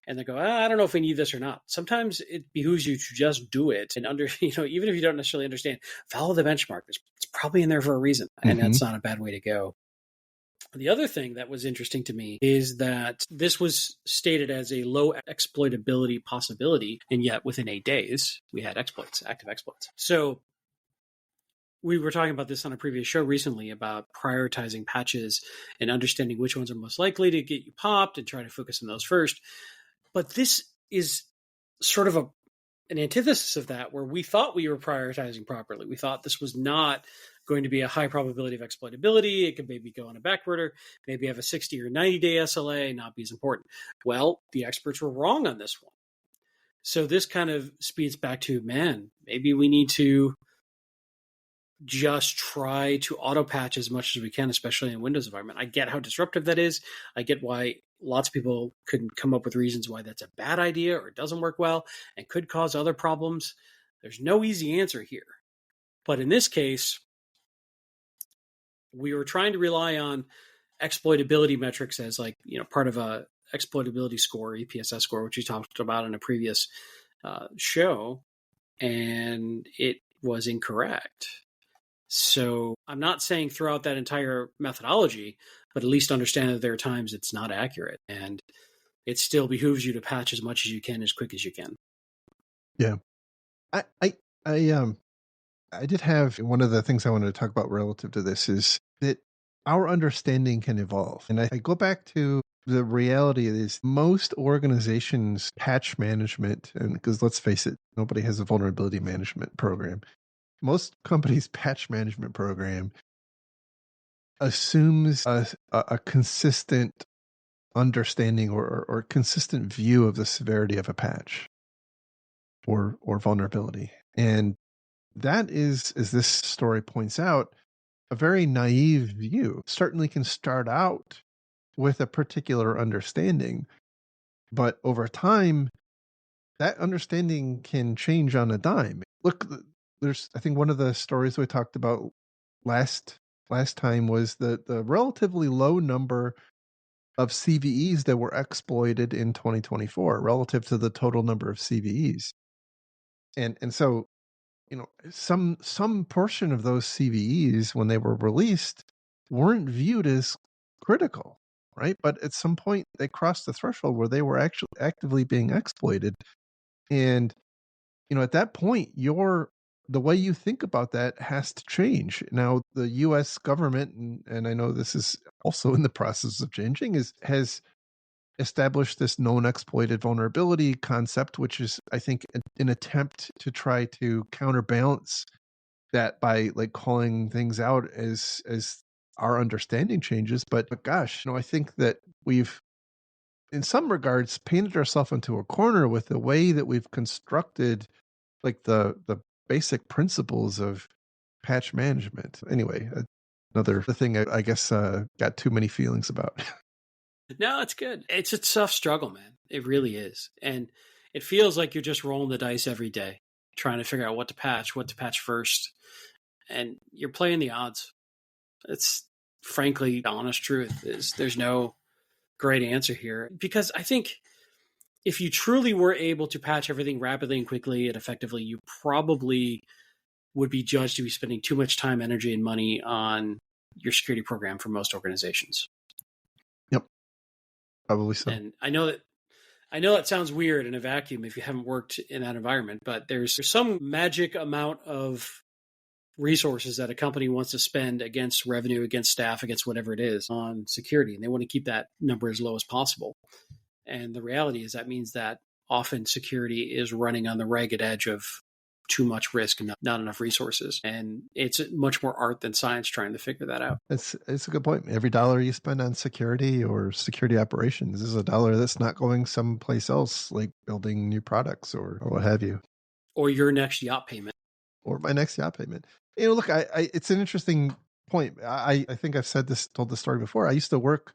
And they go, I don't know if we need this or not. Sometimes it behooves you to just do it and even if you don't necessarily understand, follow the benchmark. It's probably in there for a reason. And that's not a bad way to go. The other thing that was interesting to me is that this was stated as a low exploitability possibility, and yet within 8 days, we had exploits, active exploits. So we were talking about this on a previous show recently about prioritizing patches and understanding which ones are most likely to get you popped and trying to focus on those first. But this is sort of an antithesis of that, where we thought we were prioritizing properly. We thought this was not going to be a high probability of exploitability. It could maybe go on a backwarder, maybe have a 60 or 90-day SLA, not be as important. Well, the experts were wrong on this one. So this kind of speeds back to, man, maybe we need to just try to auto patch as much as we can, especially in a Windows environment. I get how disruptive that is. I get why lots of people could come up with reasons why that's a bad idea or it doesn't work well and could cause other problems. There's no easy answer here. But in this case, we were trying to rely on exploitability metrics as part of a exploitability score, EPSS score, which we talked about in a previous show, and it was incorrect. So I'm not saying throw out that entire methodology, but at least understand that there are times it's not accurate, and it still behooves you to patch as much as you can, as quick as you can. Yeah. I did have one of the things I wanted to talk about relative to this is that our understanding can evolve. And I go back to the reality is most organizations patch management, and because let's face it, nobody has a vulnerability management program. Most companies' patch management program assumes a consistent understanding or consistent view of the severity of a patch or vulnerability. And that is, as this story points out, a very naive view. Certainly can start out with a particular understanding, but over time, that understanding can change on a dime. Look, I think one of the stories we talked about last time was the relatively low number of CVEs that were exploited in 2024 relative to the total number of CVEs. And so some portion of those CVEs when they were released weren't viewed as critical, right? But at some point they crossed the threshold where they were actually actively being exploited. And, at that point, the way you think about that has to change. Now, the US government, and I know this is also in the process of changing, has established this known exploited vulnerability concept, which is, I think, an attempt to try to counterbalance that by calling things out as our understanding changes. But gosh, I think that we've in some regards painted ourselves into a corner with the way that we've constructed the basic principles of patch management. Anyway, another thing I guess got too many feelings about. No, it's good. It's a tough struggle, man. It really is. And It feels like you're just rolling the dice every day, trying to figure out what to patch first, and you're playing the odds. It's frankly the honest truth is there's no great answer here, because I think if you truly were able to patch everything rapidly and quickly and effectively, you probably would be judged to be spending too much time, energy, and money on your security program for most organizations. Yep, probably so. And I know that sounds weird in a vacuum if you haven't worked in that environment, but there's some magic amount of resources that a company wants to spend against revenue, against staff, against whatever it is on security, and they want to keep that number as low as possible. And the reality is that means that often security is running on the ragged edge of too much risk and not enough resources. And it's much more art than science trying to figure that out. It's a good point. Every dollar you spend on security or security operations is a dollar that's not going someplace else, like building new products or what have you. Or your next yacht payment. Or my next yacht payment. Look, it's an interesting point. I think I've told this story before. I used to work.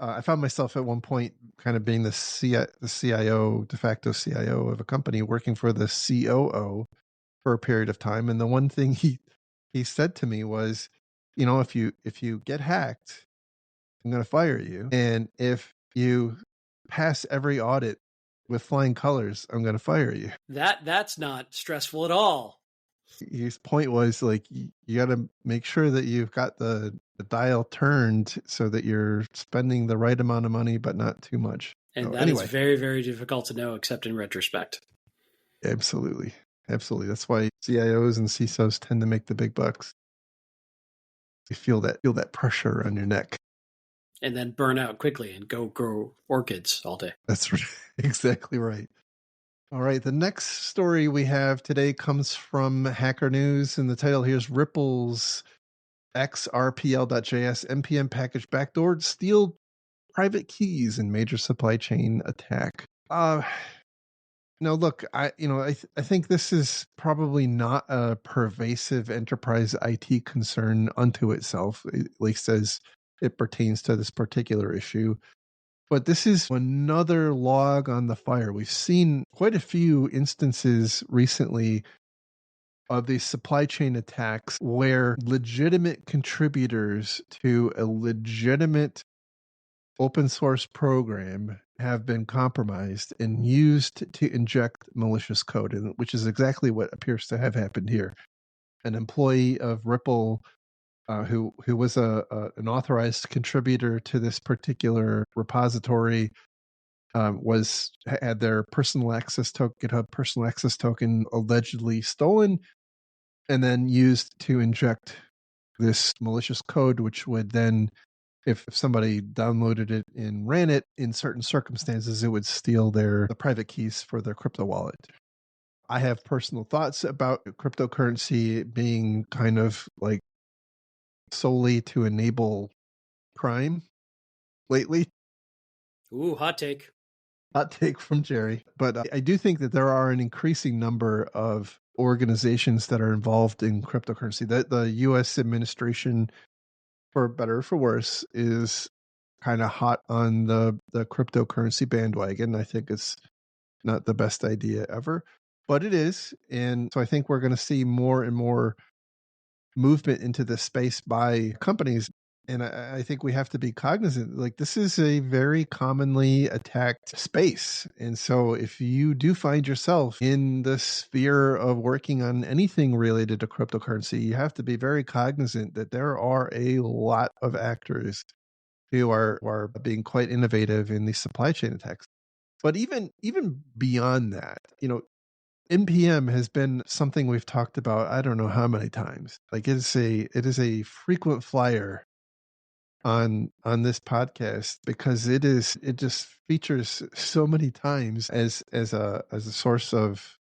I found myself at one point kind of being the CIO, de facto CIO of a company, working for the COO for a period of time. And the one thing he said to me was, if you get hacked, I'm going to fire you. And if you pass every audit with flying colors, I'm going to fire you. That's not stressful at all. His point was like, you got to make sure that you've got the dial turned so that you're spending the right amount of money, but not too much. And so, that anyway. is very, very difficult to know, except in retrospect. Absolutely. Absolutely. That's why CIOs and CISOs tend to make the big bucks. You feel that pressure on your neck. And then burn out quickly and go grow orchids all day. That's exactly right. All right. The next story we have today comes from Hacker News, and the title here is Ripple's XRPL.js NPM package backdoored steal private keys in major supply chain attack. No, look, I think this is probably not a pervasive enterprise IT concern unto itself, at least as it pertains to this particular issue. But this is another log on the fire. We've seen quite a few instances recently of these supply chain attacks where legitimate contributors to a legitimate open source program have been compromised and used to inject malicious code, which is exactly what appears to have happened here. An employee of Ripple who was an authorized contributor to this particular repository had their GitHub personal access token allegedly stolen and then used to inject this malicious code, which would then, if somebody downloaded it and ran it in certain circumstances, it would steal the private keys for their crypto wallet. I have personal thoughts about cryptocurrency being kind of like solely to enable crime lately. Ooh, hot take. Hot take from Jerry. But I do think that there are an increasing number of organizations that are involved in cryptocurrency. That the U.S. administration, for better or for worse, is kind of hot on the cryptocurrency bandwagon. I think it's not the best idea ever, but it is. And so I think we're going to see more and more movement into this space by companies. And I think we have to be cognizant, like this is a very commonly attacked space. And so if you do find yourself in the sphere of working on anything related to cryptocurrency, you have to be very cognizant that there are a lot of actors who are being quite innovative in these supply chain attacks. But even beyond that, NPM has been something we've talked about I don't know how many times. Like it is a frequent flyer on this podcast because it just features so many times as a source of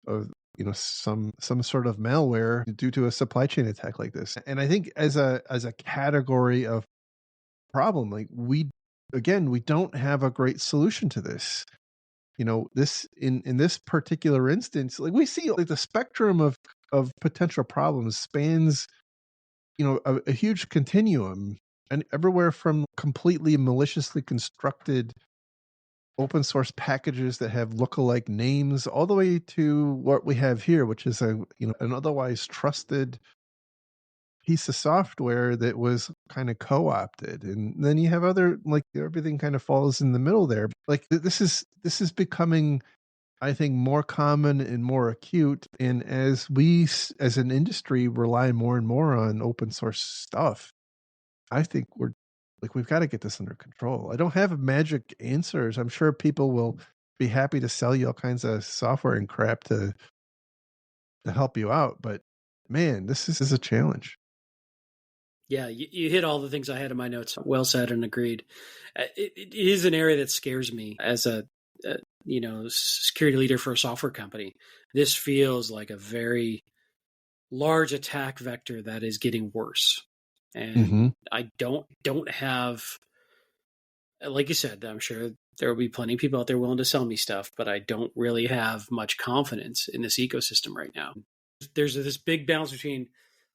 some sort of malware due to a supply chain attack like this. And I think as a category of problem, like we don't have a great solution to this. This in this particular instance, like we see like the spectrum of potential problems spans a huge continuum, and everywhere from completely maliciously constructed open source packages that have lookalike names, all the way to what we have here, which is an otherwise trusted piece of software that was kind of co-opted. And then you have other, like, everything kind of falls in the middle there. Like, this is becoming, I think, more common and more acute. And as we, as an industry, rely more and more on open source stuff, I think we've got to get this under control. I don't have magic answers. I'm sure people will be happy to sell you all kinds of software and crap to help you out, but man, this is a challenge. Yeah, you hit all the things I had in my notes. Well said and agreed. It is an area that scares me as a security leader for a software company. This feels like a very large attack vector that is getting worse, Mm-hmm. and I don't have, like you said, I'm sure there will be plenty of people out there willing to sell me stuff, but I don't really have much confidence in this ecosystem right now. There's this big balance between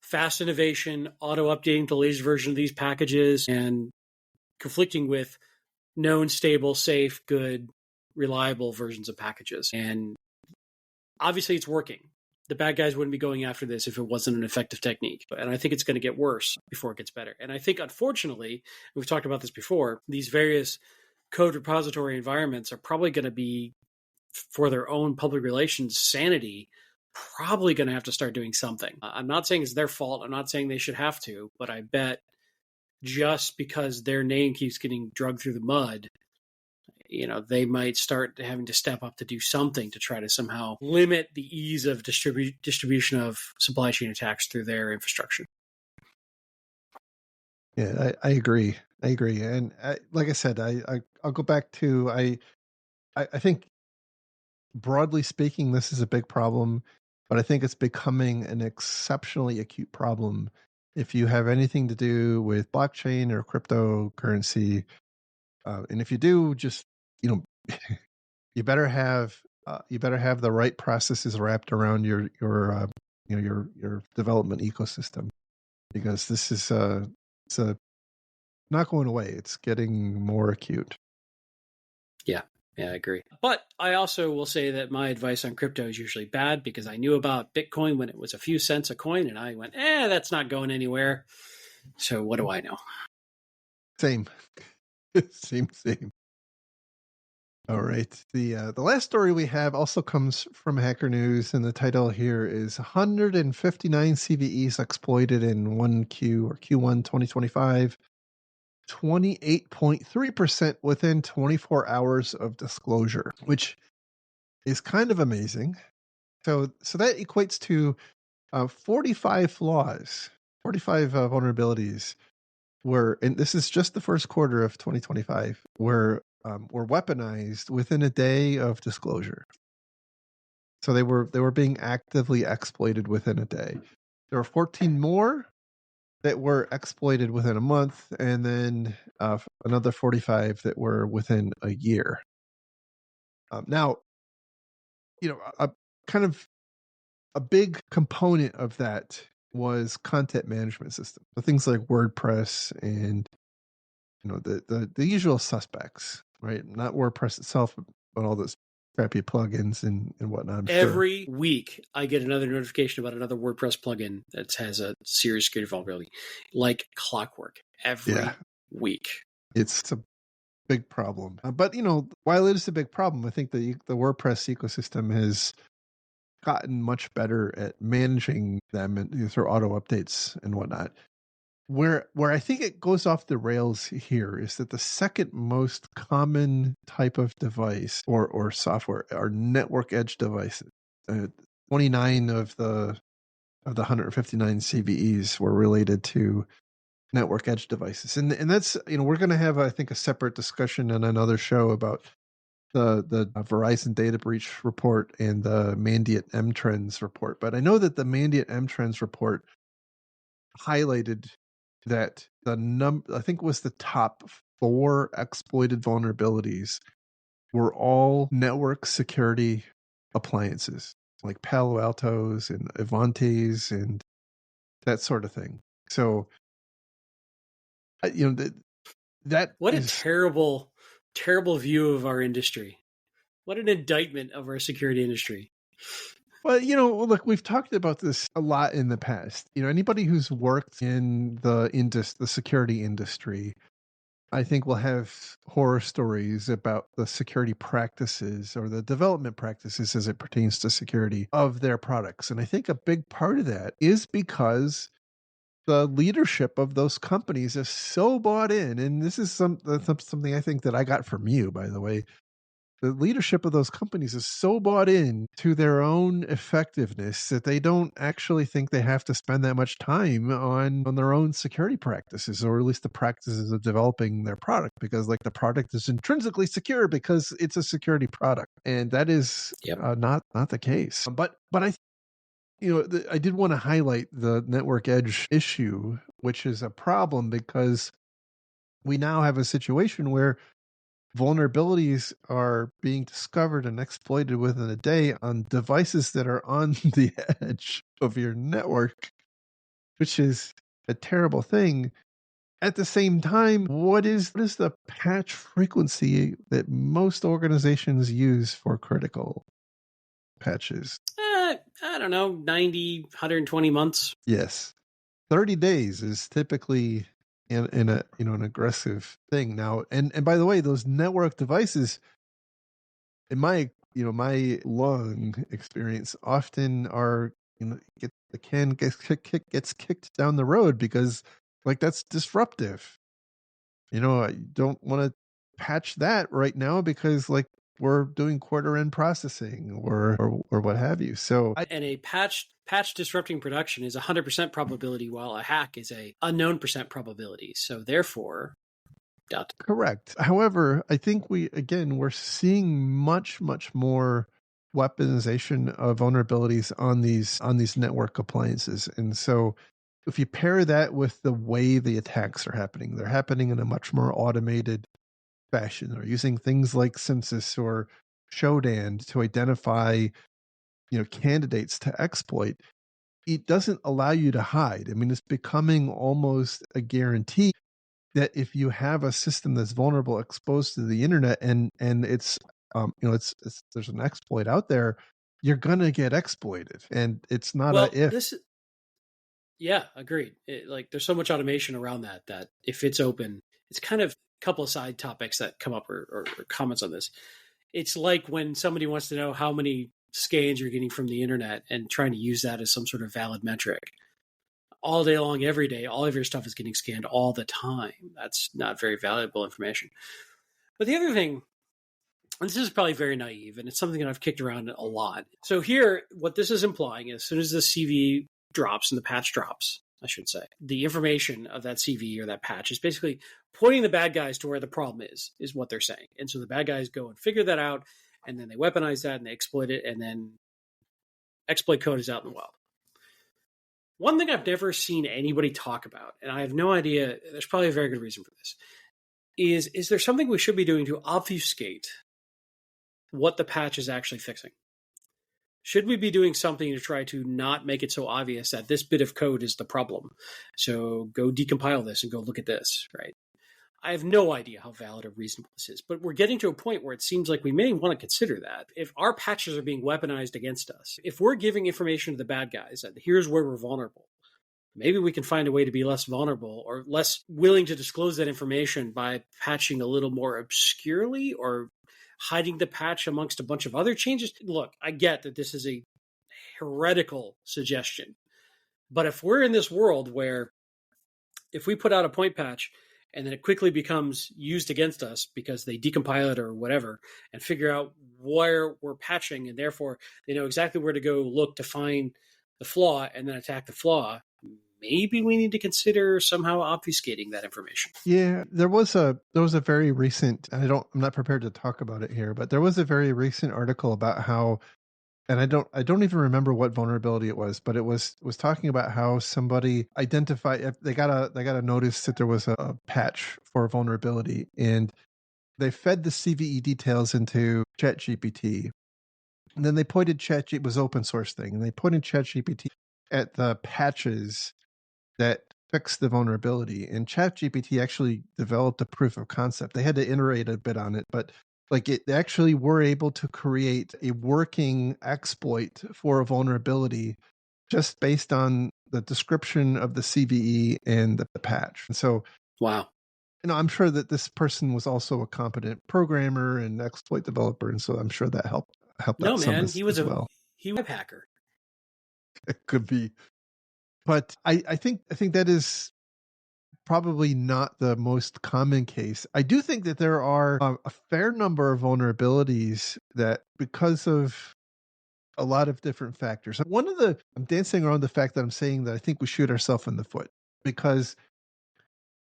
fast innovation, auto updating the latest version of these packages, and conflicting with known, stable, safe, good, reliable versions of packages. And obviously, it's working. The bad guys wouldn't be going after this if it wasn't an effective technique. And I think it's going to get worse before it gets better. And I think, unfortunately, we've talked about this before, these various code repository environments are probably going to be, for their own public relations sanity, probably going to have to start doing something. I'm not saying it's their fault. I'm not saying they should have to, but I bet just because their name keeps getting dragged through the mud, they might start having to step up to do something to try to somehow limit the ease of distribution of supply chain attacks through their infrastructure. Yeah, I agree. I agree. And like I said, I'll go back to, I think, broadly speaking, this is a big problem, but I think it's becoming an exceptionally acute problem if you have anything to do with blockchain or cryptocurrency. And if you do, just, you know, you better have the right processes wrapped around your development ecosystem, because this is it's not going away. It's getting more acute. Yeah. Yeah, I agree. But I also will say that my advice on crypto is usually bad because I knew about Bitcoin when it was a few cents a coin and I went, that's not going anywhere. So what do I know? Same, same. All right. The last story we have also comes from Hacker News, and the title here is 159 CVEs exploited in 1Q or Q1 2025, 28.3% within 24 hours of disclosure, which is kind of amazing. So that equates to 45 flaws, 45 vulnerabilities and this is just the first quarter of 2025, were weaponized within a day of disclosure. So they were being actively exploited within a day. There were 14 more that were exploited within a month, and then another 45 that were within a year. Now, a kind of a big component of that was content management system. So things like WordPress and the usual suspects, right? Not WordPress itself, but all those crappy plugins and whatnot. I'm sure. Every week, I get another notification about another WordPress plugin that has a serious security vulnerability, like clockwork. Every Yeah, week. it's a big problem. But while it is a big problem, I think the WordPress ecosystem has gotten much better at managing them and through auto updates and whatnot. Where I think it goes off the rails here is that the second most common type of device or software are network edge devices. 29 of the 159 CVEs were related to network edge devices, and that's we're going to have, I think, a separate discussion on another show about the Verizon data breach report and the Mandiant M Trends report. But I know that the Mandiant M Trends report highlighted that I think it was the top 4 exploited vulnerabilities were all network security appliances like Palo Altos and Avantes and that sort of thing. So, that What a is, terrible terrible view of our industry. What an indictment of our security industry. Well, look, we've talked about this a lot in the past. Anybody who's worked in the security industry, I think will have horror stories about the security practices or the development practices as it pertains to security of their products. And I think a big part of that is because the leadership of those companies is so bought in. And this is something I think that I got from you, by the way. The leadership of those companies is so bought in to their own effectiveness that they don't actually think they have to spend that much time on their own security practices, or at least the practices of developing their product, because like the product is intrinsically secure because it's a security product, and that is Yep. not the case. But I did want to highlight the network edge issue, which is a problem because we now have a situation where vulnerabilities are being discovered and exploited within a day on devices that are on the edge of your network, which is a terrible thing. At the same time, what is the patch frequency that most organizations use for critical patches? I don't know, 90, 120 months. Yes. 30 days is typically in a an aggressive thing now. And by the way, those network devices, in my long experience, often are the can gets kicked down the road because like that's disruptive. I don't want to patch that right now because like we're doing quarter end processing or what have you. So And a patch disrupting production is 100% probability, while a hack is a unknown percent probability. So therefore, dot. correct. However, I think we're seeing much more weaponization of vulnerabilities on these network appliances. And so if you pair that with the way the attacks are happening, they're happening in a much more automated fashion. They're using things like Census or Shodan to identify, candidates to exploit. It doesn't allow you to hide. I mean, it's becoming almost a guarantee that if you have a system that's vulnerable, exposed to the internet, and it's there's an exploit out there, you're gonna get exploited, and it's not a Well, if. this, yeah, agreed. Like, there's so much automation around that if it's open, it's kind of a couple of side topics that come up or comments on this. It's like when somebody wants to know how many scans you're getting from the internet and trying to use that as some sort of valid metric. All day long, every day, all of your stuff is getting scanned all the time. That's not very valuable information. But the other thing, and this is probably very naive, and it's something that I've kicked around a lot. So here, what this is implying is as soon as the CVE drops and the patch drops, I should say, the information of that CVE or that patch is basically pointing the bad guys to where the problem is what they're saying. And so the bad guys go and figure that out, and then they weaponize that and they exploit it, and then exploit code is out in the wild. One thing I've never seen anybody talk about, and I have no idea, there's probably a very good reason for this, is there something we should be doing to obfuscate what the patch is actually fixing? Should we be doing something to try to not make it so obvious that this bit of code is the problem? So go decompile this and go look at this, right? I have no idea how valid or reasonable this is, but we're getting to a point where it seems like we may want to consider that. If our patches are being weaponized against us, if we're giving information to the bad guys that here's where we're vulnerable, maybe we can find a way to be less vulnerable or less willing to disclose that information by patching a little more obscurely or hiding the patch amongst a bunch of other changes. Look, I get that this is a heretical suggestion, but if we're in this world where if we put out a point patch and then it quickly becomes used against us because they decompile it or whatever and figure out where we're patching, and therefore they know exactly where to go look to find the flaw and then attack the flaw, maybe we need to consider somehow obfuscating that information. Yeah, there was a very recent, and I'm not prepared to talk about it here, but there was a very recent article about how, and I don't even remember what vulnerability it was, but it was talking about how somebody identified, they got a notice that there was a patch for a vulnerability, and they fed the CVE details into ChatGPT. And then they pointed it was open source thing, and they pointed ChatGPT at the patches that fix the vulnerability. And ChatGPT actually developed a proof of concept. They had to iterate a bit on it, but like it they actually were able to create a working exploit for a vulnerability just based on the description of the CVE and the patch. And so, Wow. I'm sure that this person was also a competent programmer and exploit developer, and so I'm sure that helped No, out some man, as well. he was a hacker. It could be, but I think that is probably not the most common case. I do think that there are a fair number of vulnerabilities that, because of a lot of different factors. I'm dancing around the fact that I'm saying that I think we shoot ourselves in the foot because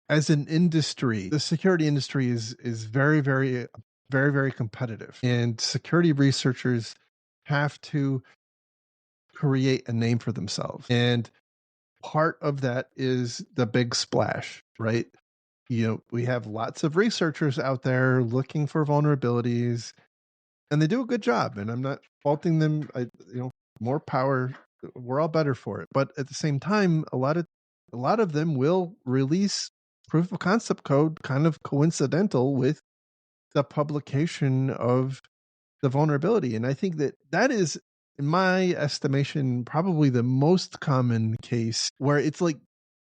as an industry, the security industry is very, very, very, very competitive, and security researchers have to create a name for themselves. And part of that is the big splash, right? We have lots of researchers out there looking for vulnerabilities, and they do a good job. And I'm not faulting them. More power. We're all better for it. But at the same time, a lot of them will release proof of concept code kind of coincidental with the publication of the vulnerability. And I think that that is, in my estimation, probably the most common case where it's like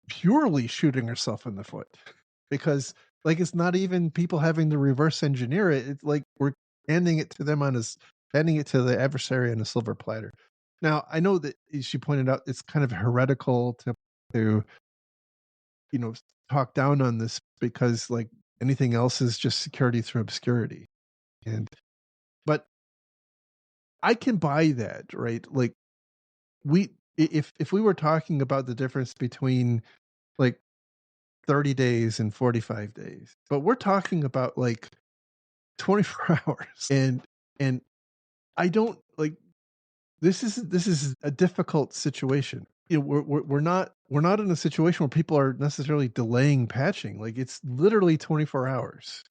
purely shooting herself in the foot because like it's not even people having to reverse engineer it. It's like we're handing it to them handing it to the adversary on a silver platter. Now I know that, as she pointed out, it's kind of heretical to you know talk down on this because like anything else is just security through obscurity. And but I can buy that, right? Like if we were talking about the difference between like 30 days and 45 days. But we're talking about like 24 hours. And I don't like this is a difficult situation. We're not in a situation where people are necessarily delaying patching. Like it's literally 24 hours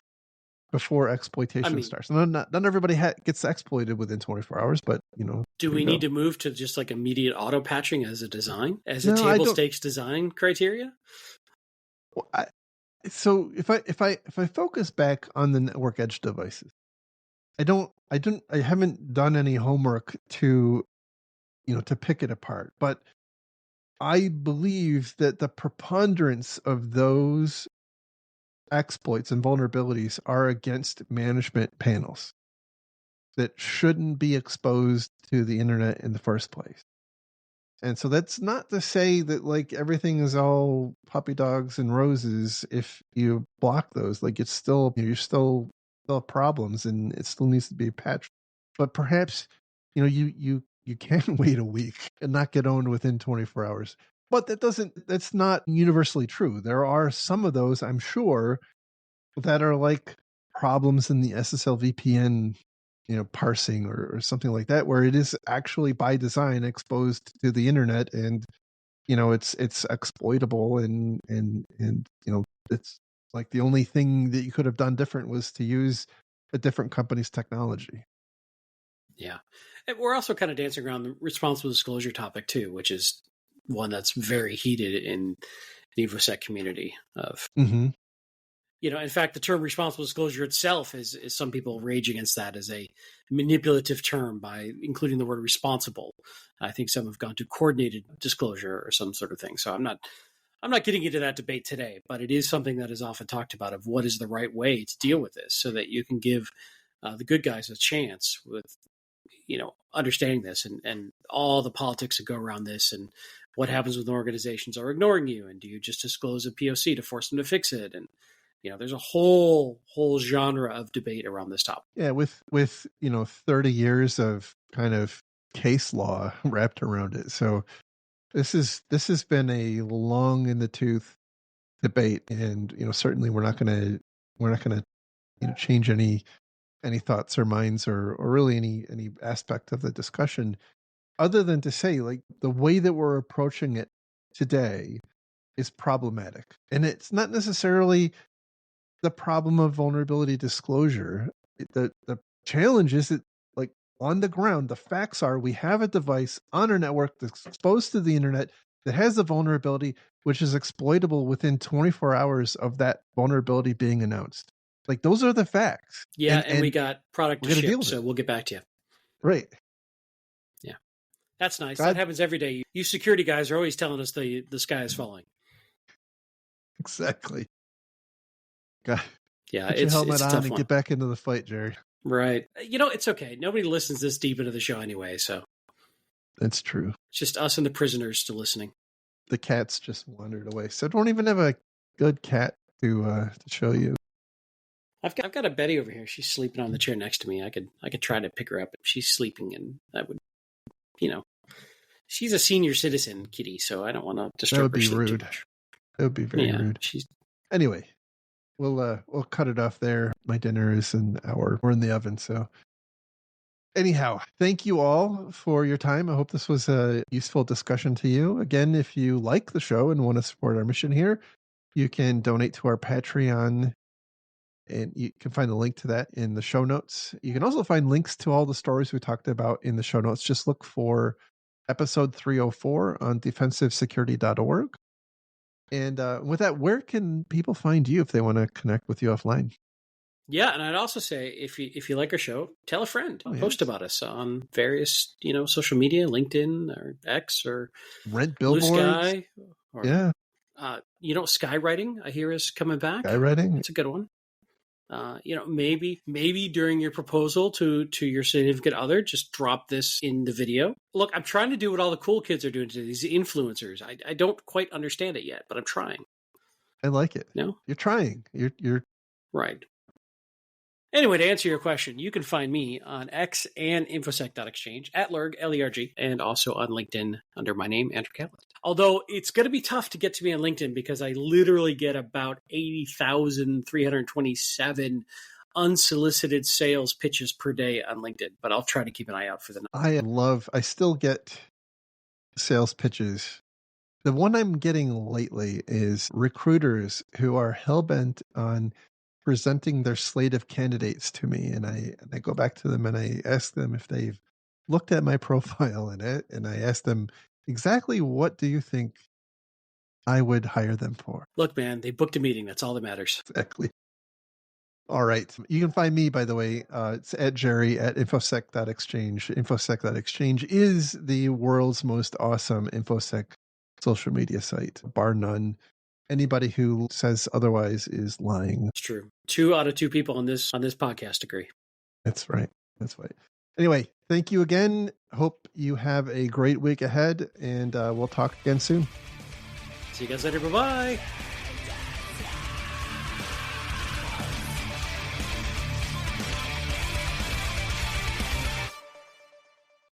before I exploitation mean, starts. And not everybody gets exploited within 24 hours, but do there you we go. need to move to just like immediate auto patching as a design, as a No, I table don't. stakes design criteria? Well, so if I focus back on the network edge devices, I haven't done any homework to pick it apart, but I believe that the preponderance of those exploits and vulnerabilities are against management panels that shouldn't be exposed to the internet in the first place. And so that's not to say that like everything is all puppy dogs and roses if you block those. Like it's still you're still have problems and it still needs to be patched. But perhaps you can wait a week and not get owned within 24 hours. But that's not universally true. There are some of those, I'm sure, that are like problems in the SSL VPN, parsing or something like that, where it is actually by design exposed to the internet, and it's exploitable, and it's like the only thing that you could have done different was to use a different company's technology. Yeah. And we're also kind of dancing around the responsible disclosure topic too, which is one that's very heated in the InfoSec community of, Mm-hmm. in fact, the term responsible disclosure itself is some people rage against that as a manipulative term by including the word responsible. I think some have gone to coordinated disclosure or some sort of thing. So I'm not getting into that debate today, but it is something that is often talked about of what is the right way to deal with this so that you can give the good guys a chance with understanding this and all the politics that go around this and what happens when organizations are ignoring you, and do you just disclose a POC to force them to fix it? And there's a whole genre of debate around this topic. Yeah, with 30 years of kind of case law wrapped around it. So this has been a long in the tooth debate, and certainly we're not gonna change any thoughts or minds, or really any aspect of the discussion, other than to say like the way that we're approaching it today is problematic. And it's not necessarily the problem of vulnerability disclosure. The challenge is that, like, on the ground, the facts are we have a device on our network that's exposed to the internet that has a vulnerability. which is exploitable within 24 hours of that vulnerability being announced. Like, those are the facts. Yeah, and we got product we're to going to deal ship, with so it. we'll get back to you. Right. Yeah. That's nice. God. That happens every day. You security guys are always telling us the sky is falling. Exactly. God. Yeah, Put your helmet it's a on tough and one. get back into the fight, Jerry. Right. It's okay. Nobody listens this deep into the show anyway, so. That's true. It's just us and the prisoners still listening. The cat's just wandered away. So don't even have a good cat to show you. I've got a Betty over here. She's sleeping on the chair next to me. I could try to pick her up if she's sleeping, and that would, she's a senior citizen kitty, so I don't want to disturb her sleep rude. too much. That would be very rude. Anyway, we'll cut it off there. My dinner is an hour. We're in the oven, so. Anyhow, thank you all for your time. I hope this was a useful discussion to you. Again, if you like the show and want to support our mission here, you can donate to our Patreon, and you can find a link to that in the show notes. You can also find links to all the stories we talked about in the show notes. Just look for episode 304 on defensivesecurity.org. And with that, where can people find you if they want to connect with you offline? Yeah, and I'd also say if you like our show, tell a friend. Post about us on various social media, LinkedIn or X or rent billboards. Blue Sky. Or, skywriting I hear is coming back. Skywriting, it's a good one. Maybe during your proposal to your significant other, just drop this in the video. Look, I'm trying to do what all the cool kids are doing today, these influencers. I don't quite understand it yet, but I'm trying. I like it. No? You're trying. You're right. Anyway, to answer your question, you can find me on X and infosec.exchange at Lerg, L-E-R-G, and also on LinkedIn under my name, Andrew Kalat. Although it's going to be tough to get to me on LinkedIn because I literally get about 80,327 unsolicited sales pitches per day on LinkedIn, but I'll try to keep an eye out for them. I still get sales pitches. The one I'm getting lately is recruiters who are hell-bent on presenting their slate of candidates to me, and I go back to them and I ask them if they've looked at my profile and I ask them exactly what do you think I would hire them for. Look, man, they booked a meeting. That's all that matters. Exactly. All right. You can find me, by the way, it's at Jerry at infosec.exchange. Infosec.exchange is the world's most awesome InfoSec social media site, bar none. Anybody who says otherwise is lying. It's true. 2 out of 2 people on this podcast agree. That's right. That's right. Anyway, thank you again. Hope you have a great week ahead, and we'll talk again soon. See you guys later. Bye-bye.